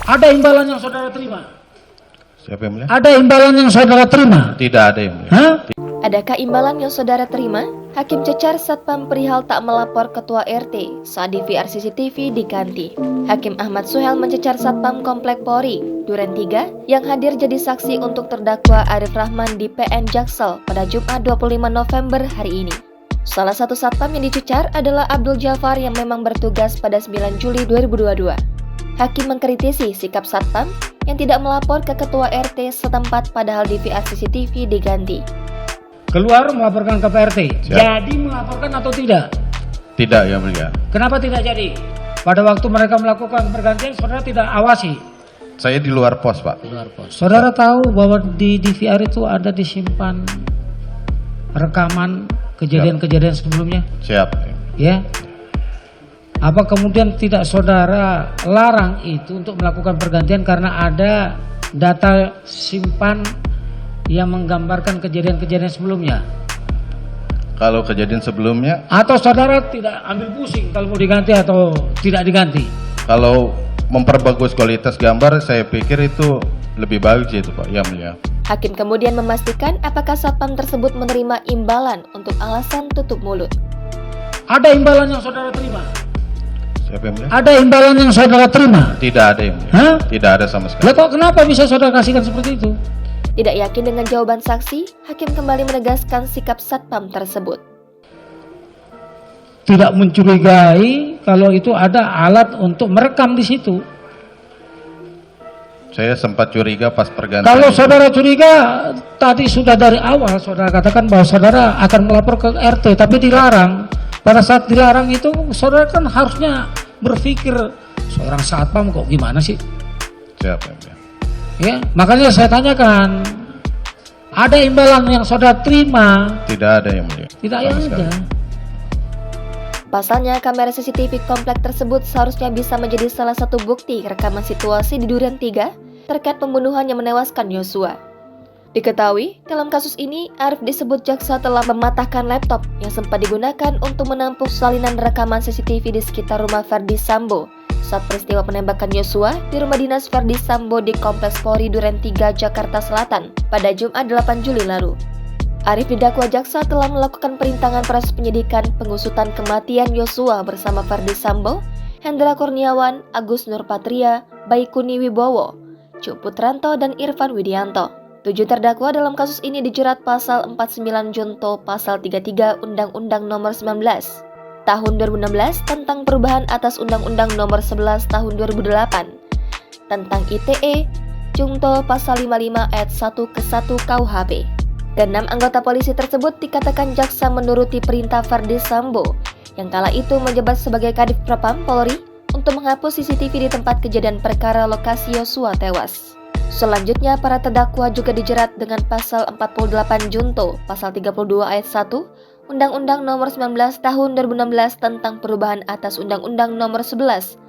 Ada imbalan yang saudara terima? Siapa yang mulia? Ada imbalan yang saudara terima? Tidak ada yang mulia. Hah? Adakah imbalan yang saudara terima? Hakim cecar Satpam perihal tak melapor ketua RT saat DVR CCTV diganti. Hakim Ahmad Suhel mencecar Satpam Komplek Polri, Duren 3, yang hadir jadi saksi untuk terdakwa Arif Rahman di PN Jaksel pada Jumat 25 November hari ini. Salah satu Satpam yang dicecar adalah Abdul Jafar yang memang bertugas pada 9 Juli 2022. Hakim mengkritisi sikap Satpam yang tidak melapor ke ketua RT setempat padahal DVR CCTV diganti. Keluar melaporkan ke PRT. Siap. Jadi melaporkan atau tidak? Tidak yang mulia. Kenapa tidak jadi? Pada waktu mereka melakukan pergantian, saudara tidak awasi. Saya di luar pos, Pak. Luar pos. Saudara tahu bahwa di DVR itu ada disimpan rekaman kejadian-kejadian sebelumnya? Siap. Ya. Apa kemudian tidak saudara larang itu untuk melakukan pergantian karena ada data simpan yang menggambarkan kejadian-kejadian sebelumnya? Kalau kejadian sebelumnya, Atau saudara tidak ambil pusing kalau mau diganti atau tidak diganti? kalau memperbagus kualitas gambar, saya pikir itu lebih bagus itu, Pak, yang mulia. Hakim kemudian memastikan apakah Satpam tersebut menerima imbalan untuk alasan tutup mulut. Ada imbalan yang saudara terima? Siapa yang mulia? Ada imbalan yang saudara terima? Tidak ada yang mulia. Hah? Tidak ada sama sekali. Lah kok kenapa bisa saudara kasihkan seperti itu? Tidak yakin dengan jawaban saksi, Hakim kembali menegaskan sikap Satpam tersebut. Tidak mencurigai kalau itu ada alat untuk merekam di situ. Saya sempat curiga pas pergantian. Kalau itu. saudara curiga, tadi sudah dari awal saudara katakan bahwa saudara akan melapor ke RT, tapi dilarang. Pada saat dilarang itu, saudara kan harusnya berpikir, seorang satpam kok gimana sih? Siapa yang mulia? Ya, makanya saya tanyakan, ada imbalan yang saudara terima? Tidak ada yang mulia. Tidak Sama ada. sekali. Pasalnya, kamera CCTV komplek tersebut seharusnya bisa menjadi salah satu bukti rekaman situasi di Duren 3 terkait pembunuhan yang menewaskan Yosua. Diketahui, dalam kasus ini, Arif disebut jaksa telah mematahkan laptop yang sempat digunakan untuk menampung salinan rekaman CCTV di sekitar rumah Verdi Sambo saat peristiwa penembakan Yosua di rumah dinas Verdi Sambo di Kompleks Polri Duren 3, Jakarta Selatan pada Jumat 8 Juli lalu. Arif didakwa jaksa telah melakukan perintangan proses penyidikan pengusutan kematian Yosua bersama Verdi Sambo, Hendra Kurniawan, Agus Nurpatria, Baikuni Wibowo, Cuk Putranto, dan Irfan Widianto. 7 terdakwa dalam kasus ini dijerat pasal 49 Junto pasal 33 Undang-Undang Nomor 19 Tahun 2016 tentang perubahan atas Undang-Undang Nomor 11 Tahun 2008 tentang ITE, Junto pasal 55 ayat 1 ke 1 KUHP. Keenam anggota polisi tersebut dikatakan jaksa menuruti perintah Verdi Sambo yang kala itu menjabat sebagai Kadif Propam Polri untuk menghapus CCTV di tempat kejadian perkara lokasi Yosua tewas. Selanjutnya, para terdakwa juga dijerat dengan pasal 48 Junto, pasal 32 ayat 1, Undang-Undang Nomor 19 Tahun 2016 tentang perubahan atas Undang-Undang Nomor 11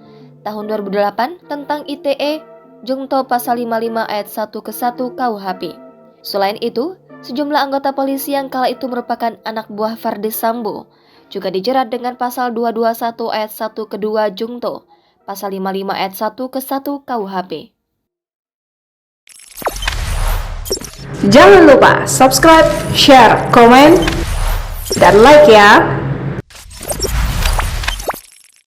Tahun 2008 tentang ITE, Junto pasal 55 ayat 1 ke 1 KUHP. Selain itu, sejumlah anggota polisi yang kala itu merupakan anak buah Verdi Sambo juga dijerat dengan pasal 221 ayat 1 ke 2 Junto, pasal 55 ayat 1 ke 1 KUHP. Jangan lupa subscribe, share, komen, dan like ya.